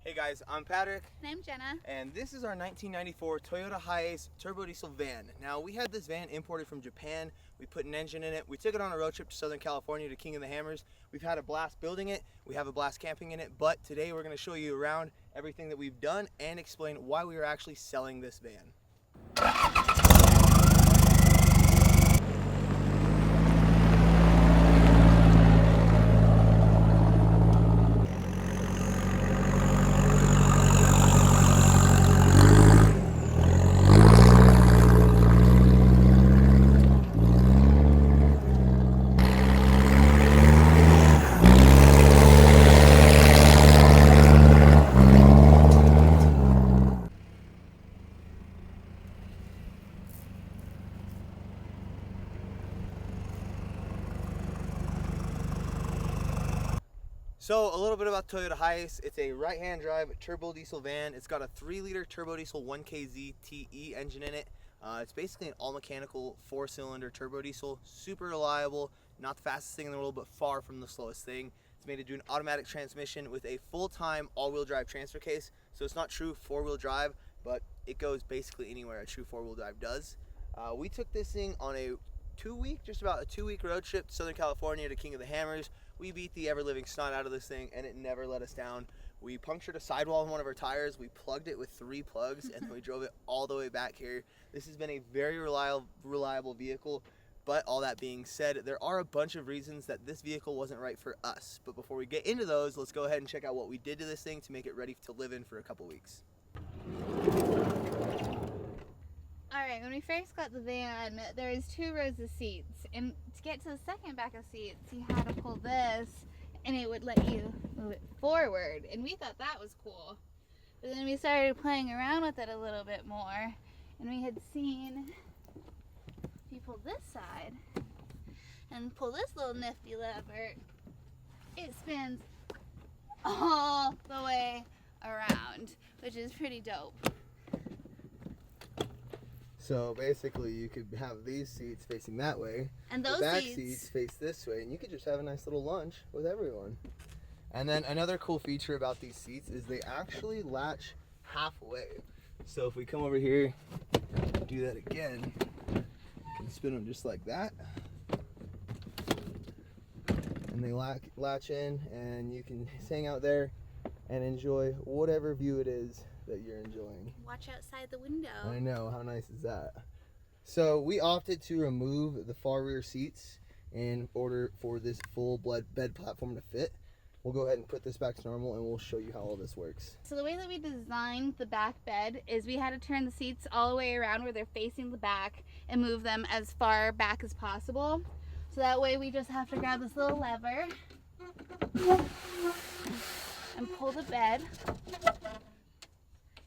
Hey guys, I'm Patrick. And I'm Jenna. And this is our 1994 Toyota Hiace turbo diesel van. Now we had this van imported from Japan. We put an engine in it. We took it on a road trip to Southern California to King of the Hammers. We've had a blast building it. We have a blast camping in it. But today we're going to show you around everything that we've done and explain why we are actually selling this van. So a little bit about Toyota Hiace. It's a right-hand drive turbo diesel van. It's got a 3-liter turbo diesel 1KZ TE engine in it. It's basically an all-mechanical 4-cylinder turbo diesel. Super reliable, not the fastest thing in the world, but far from the slowest thing. It's made to do an automatic transmission with a full-time all-wheel drive transfer case. So it's not true 4-wheel drive, but it goes basically anywhere a true 4-wheel drive does. We took this thing on a just about a 2-week road trip to Southern California to King of the Hammers. We beat the ever-living snot out of this thing, and it never let us down. We punctured a sidewall in one of our tires. We plugged it with 3 plugs, and then we drove it all the way back here. This has been a very reliable vehicle, but all that being said, there are a bunch of reasons that this vehicle wasn't right for us. But before we get into those, let's go ahead and check out what we did to this thing to make it ready to live in for a couple weeks. Alright, when we first got the van, there was 2 rows of seats, and to get to the second back of seats, you had to pull this, and it would let you move it forward, and we thought that was cool. But then we started playing around with it a little bit more, and we had seen if you pull this side and pull this little nifty lever, it spins all the way around, which is pretty dope. So basically you could have these seats facing that way, and those the back seats face this way, and you could just have a nice little lunch with everyone. And then another cool feature about these seats is they actually latch halfway. So if we come over here, do that again, you can spin them just like that. And they latch in, and you can hang out there and enjoy whatever view it is that you're enjoying. Watch outside the window. I know, how nice is that? So we opted to remove the far rear seats in order for this full bed platform to fit. We'll go ahead and put this back to normal, and we'll show you how all this works. So the way that we designed the back bed is we had to turn the seats all the way around where they're facing the back and move them as far back as possible. So that way we just have to grab this little lever and pull the bed,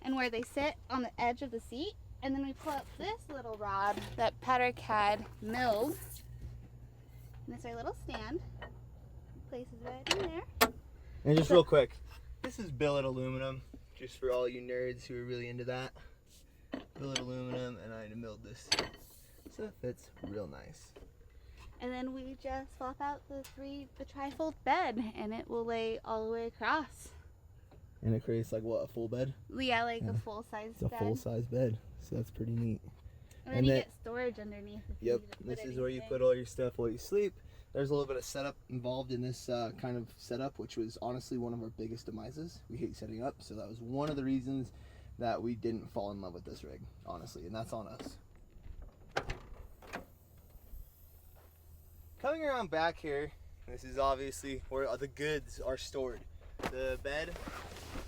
and where they sit on the edge of the seat, and then we pull up this little rod that Patrick had milled, and it's our little stand. Places right in there. And just real quick, this is billet aluminum, just for all you nerds who are really into that. Billet aluminum, and I milled this, so it fits real nice. And then we just swap out the trifold bed, and it will lay all the way across. And it creates like what, a full bed? Yeah, like a full-size bed. It's a full-size bed, so that's pretty neat. And then you get storage underneath. Yep, this is where you put all your stuff while you sleep. There's a little bit of setup involved in this kind of setup, which was honestly one of our biggest demises. We hate setting up, so that was one of the reasons that we didn't fall in love with this rig, honestly, and that's on us. Coming around back here, this is obviously where the goods are stored. The bed,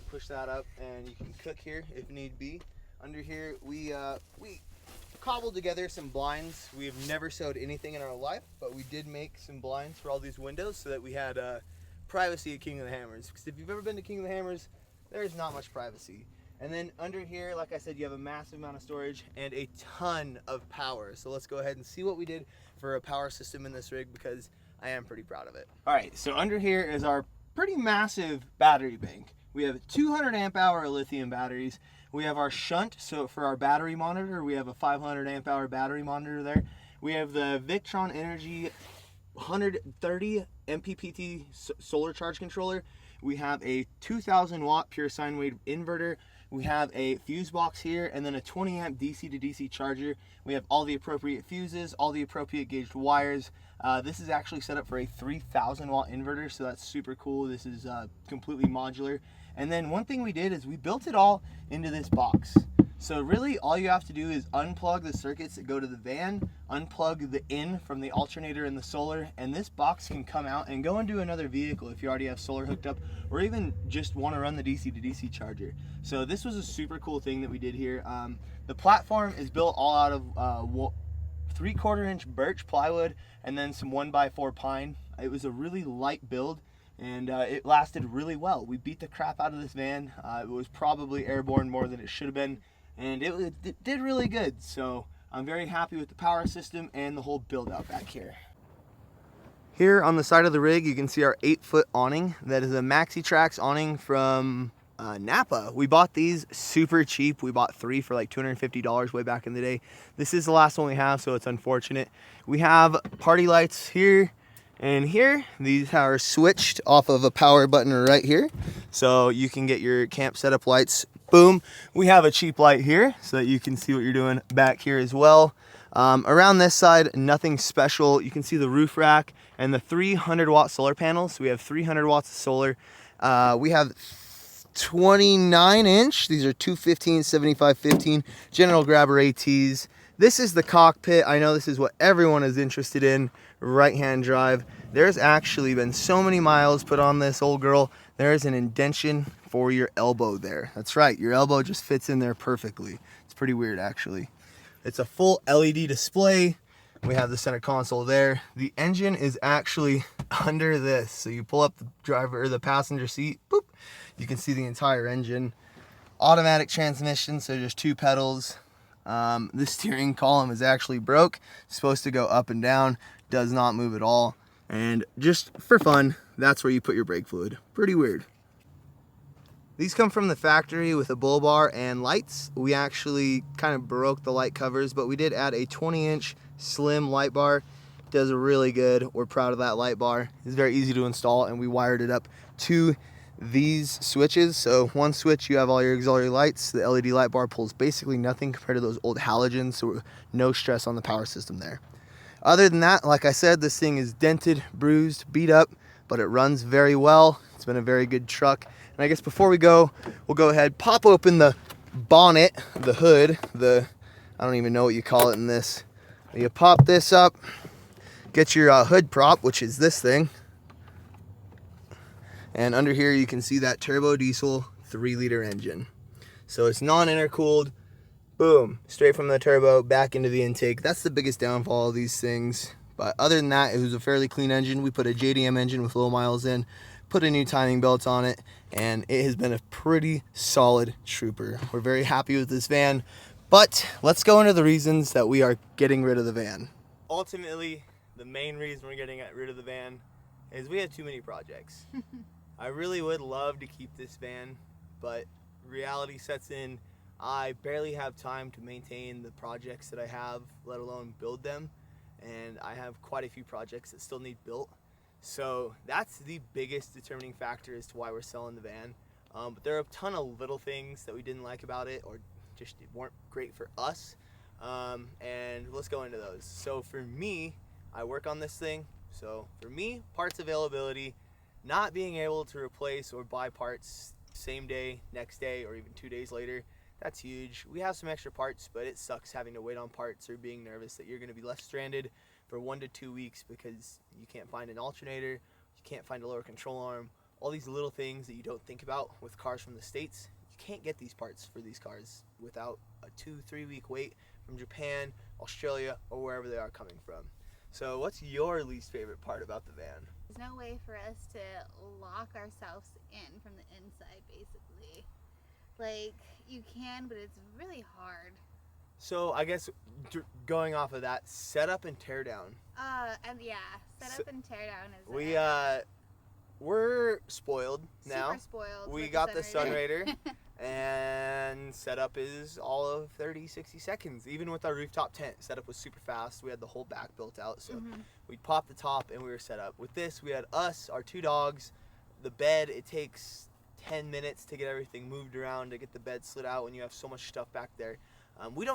push that up, and you can cook here if need be. Under here, we cobbled together some blinds. We have never sewed anything in our life, but we did make some blinds for all these windows so that we had privacy at King of the Hammers. Because if you've ever been to King of the Hammers, there's not much privacy. And then under here, like I said, you have a massive amount of storage and a ton of power. So let's go ahead and see what we did for a power system in this rig, because I am pretty proud of it. All right, so under here is our pretty massive battery bank. We have 200 amp hour lithium batteries. We have our shunt, so for our battery monitor, we have a 500 amp hour battery monitor there. We have the Victron Energy 130 MPPT solar charge controller. We have a 2000 watt pure sine wave inverter. We have a fuse box here, and then a 20 amp DC to DC charger. We have all the appropriate fuses, all the appropriate gauged wires. This is actually set up for a 3000 watt inverter, so that's super cool. This is completely modular. And then one thing we did is we built it all into this box. So really all you have to do is unplug the circuits that go to the van, unplug the in from the alternator and the solar, and this box can come out and go into another vehicle if you already have solar hooked up, or even just want to run the DC to DC charger. So this was a super cool thing that we did here. The platform is built all out of 3/4 inch birch plywood and then some 1x4 pine. It was a really light build, and it lasted really well. We beat the crap out of this van. It was probably airborne more than it should have been, and it did really good. So I'm very happy with the power system and the whole build out back here. Here on the side of the rig, you can see our 8-foot awning. That is a Maxi Trax awning from Napa. We bought these super cheap. We bought 3 for like $250 way back in the day. This is the last one we have, so it's unfortunate. We have party lights here and here. These are switched off of a power button right here, so you can get your camp setup lights. Boom. We have a cheap light here so that you can see what you're doing back here as well. Around this side, nothing special. You can see the roof rack and the 300 watt solar panels. So we have 300 watts of solar. We have 29 inch. These are 215, 75, 15 general grabber ATs. This is the cockpit. I know this is what everyone is interested in, right-hand drive. There's actually been so many miles put on this old girl. There is an indentation for your elbow there. That's right, your elbow just fits in there perfectly. It's pretty weird actually. It's a full LED display. We have the center console there. The engine is actually under this. So you pull up the driver or the passenger seat, boop, you can see the entire engine. Automatic transmission, so just 2 pedals. The steering column is actually broke. It's supposed to go up and down, does not move at all. And just for fun, that's where you put your brake fluid. Pretty weird. These come from the factory with a bull bar and lights. We actually kind of broke the light covers, but we did add a 20-inch slim light bar. Does really good. We're proud of that light bar. It's very easy to install, and we wired it up to these switches. So one switch, you have all your auxiliary lights. The LED light bar pulls basically nothing compared to those old halogens, so no stress on the power system there. Other than that, like I said, this thing is dented, bruised, beat up, but it runs very well. It's been a very good truck. And I guess before we go, we'll go ahead, pop open the bonnet, the hood, I don't even know what you call it in this. You pop this up, get your hood prop, which is this thing. And under here you can see that turbo diesel 3-liter engine. So it's non-intercooled. Boom, straight from the turbo back into the intake. That's the biggest downfall of these things. But other than that, it was a fairly clean engine. We put a JDM engine with low miles in, put a new timing belt on it, and it has been a pretty solid trooper. We're very happy with this van, but let's go into the reasons that we are getting rid of the van. Ultimately, the main reason we're getting rid of the van is we have too many projects. I really would love to keep this van, but reality sets in. I barely have time to maintain the projects that I have, let alone build them. And I have quite a few projects that still need built. So that's the biggest determining factor as to why we're selling the van. But there are a ton of little things that we didn't like about it, or just weren't great for us. And let's go into those. So for me, I work on this thing. So for me, parts availability, not being able to replace or buy parts same day, next day, or even 2 days later, that's huge. We have some extra parts, but it sucks having to wait on parts or being nervous that you're going to be left stranded for 1 to 2 weeks because you can't find an alternator, you can't find a lower control arm, all these little things that you don't think about with cars from the States. You can't get these parts for these cars without a 2-3 week wait from Japan, Australia, or wherever they are coming from. So what's your least favorite part about the van? There's no way for us to lock ourselves in from the inside, basically. Like, you can, but it's really hard. So I guess going off of that, setup and tear down. And yeah, setup and tear down is we're spoiled now. Super spoiled. We got the Sunrader, and setup is all of 30-60 seconds. Even with our rooftop tent, setup was super fast. We had the whole back built out, so we popped the top and we were set up. With this, we had us, our 2 dogs, the bed, it takes 10 minutes to get everything moved around, to get the bed slid out when you have so much stuff back there. We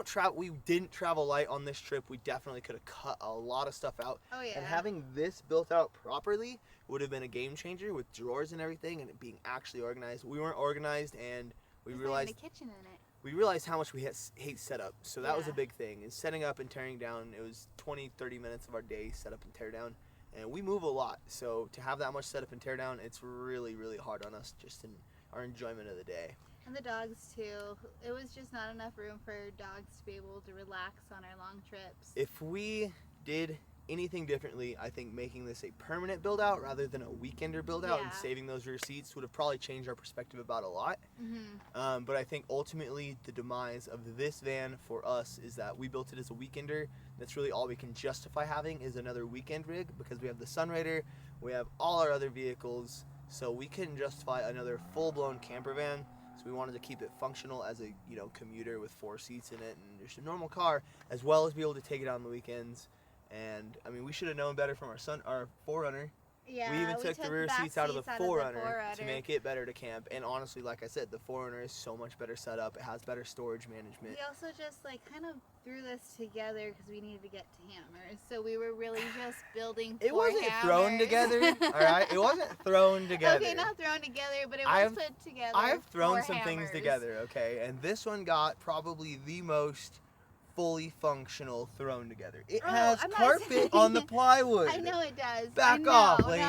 didn't travel light on this trip. We definitely could have cut a lot of stuff out. Oh yeah. And having this built out properly would have been a game changer with drawers and everything, and it being actually organized. We weren't organized, and we realized a kitchen in it. we realized how much we hate setup. So that was a Yeah. big thing. And setting up and tearing down, it was 20-30 minutes of our day, set up and tear down. And we move a lot. So to have that much set up and tear down, it's really, really hard on us just in our enjoyment of the day. And the dogs too. It was just not enough room for dogs to be able to relax on our long trips. If we did anything differently, I think making this a permanent build out rather than a weekender build out and Yeah. saving those rear seats would have probably changed our perspective about a lot. Mm-hmm. But I think ultimately the demise of this van for us is that we built it as a weekender. That's really all we can justify having is another weekend rig, because we have the Sunrader, we have all our other vehicles, so we couldn't justify another full-blown camper van. So we wanted to keep it functional as a commuter with 4 seats in it and just a normal car, as well as be able to take it out on the weekends. And I mean, we should have known better from our 4Runner. Yeah, we even took the rear back seats out of the 4Runner 4Runner. to make it better to camp. And honestly, like I said, the 4Runner is so much better set up. It has better storage management. We also just kind of threw this together because we needed to get to hammers. So we were really just building It 4 wasn't hammers. thrown together, all right? It wasn't thrown together. Okay, not thrown together, but it I've- was put together. I've thrown 4 some things hammers. together, okay? And this one got probably the most fully functional thrown together. It Oh, has I'm not carpet saying- on the plywood. I know it does. Back I know, off, lady.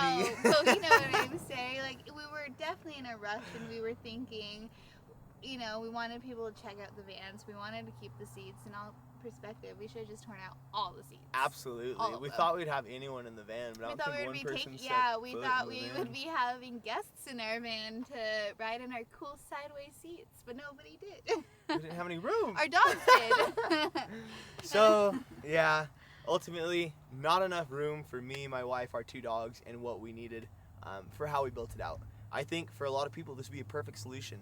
No. So you know what I'm saying? We were definitely in a rush, and we were thinking, we wanted people to check out the vans. We wanted to keep the seats in all perspective. We should have just torn out all the seats. Absolutely. All of We them. thought we'd have anyone in the van, but I We don't thought we think would one be person taking. set Yeah, we foot thought in the we van. would be having guests in our van to ride in our cool sideways seats, but nobody did. We didn't have any room. Our dogs did. So, yeah, ultimately, not enough room for me, my wife, our 2 dogs, and what we needed for how we built it out. I think for a lot of people, this would be a perfect solution.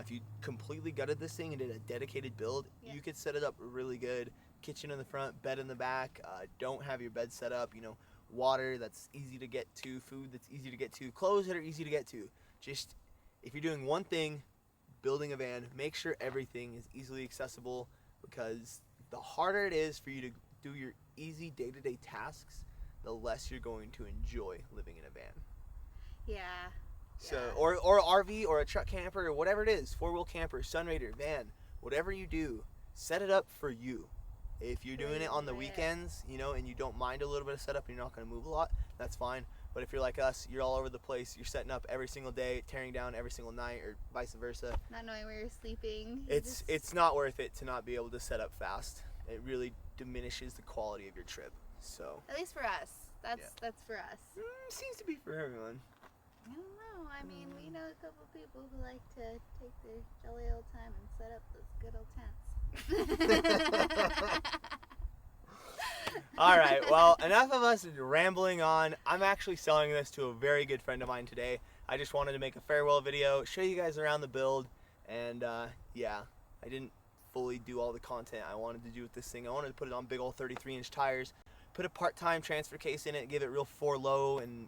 If you completely gutted this thing and did a dedicated build, Yeah. you could set it up really good. Kitchen in the front, bed in the back. Don't have your bed set up. Water that's easy to get to, food that's easy to get to, clothes that are easy to get to. Just, if you're doing one thing, building a van, make sure everything is easily accessible, because the harder it is for you to do your easy day-to-day tasks, the less you're going to enjoy living in a van. Yeah. So, Yeah. or RV or a truck camper or whatever it is, 4-wheel camper, Sunrader, van, whatever you do, set it up for you. If you're doing it on the Right. weekends, and you don't mind a little bit of setup and you're not going to move a lot, that's fine. But if you're like us, you're all over the place, you're setting up every single day, tearing down every single night, or vice versa, Not knowing where you're sleeping. it's not worth it to not be able to set up fast. It really diminishes the quality of your trip. So, At least for us. That's Yeah. that's for us. seems to be for everyone. I don't know. I mean, we know a couple people who like to take their jolly old time and set up those good old tents. All right, well, enough of us rambling on. I'm actually selling this to a very good friend of mine today. I just wanted to make a farewell video, show you guys around the build, and yeah, I didn't fully do all the content I wanted to do with this thing. I wanted to put it on big old 33-inch tires, put a part-time transfer case in it, give it real 4-low and,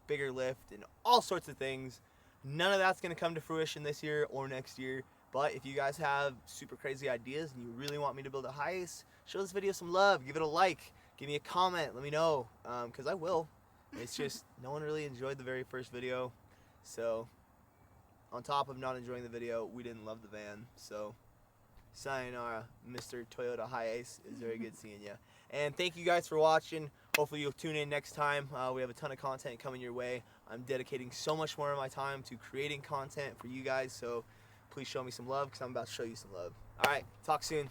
bigger lift and all sorts of things. None of that's going to come to fruition this year or next year. But if you guys have super crazy ideas and you really want me to build a Hiace, show this video some love, give it a like, give me a comment, let me know, because I will. It's just no one really enjoyed the very first video. So on top of not enjoying the video, we didn't love the van. So sayonara, Mr. Toyota Hiace. It's very good seeing you. And thank you guys for watching. Hopefully you'll tune in next time. We have a ton of content coming your way. I'm dedicating so much more of my time to creating content for you guys. So please show me some love, because I'm about to show you some love. All right, talk soon.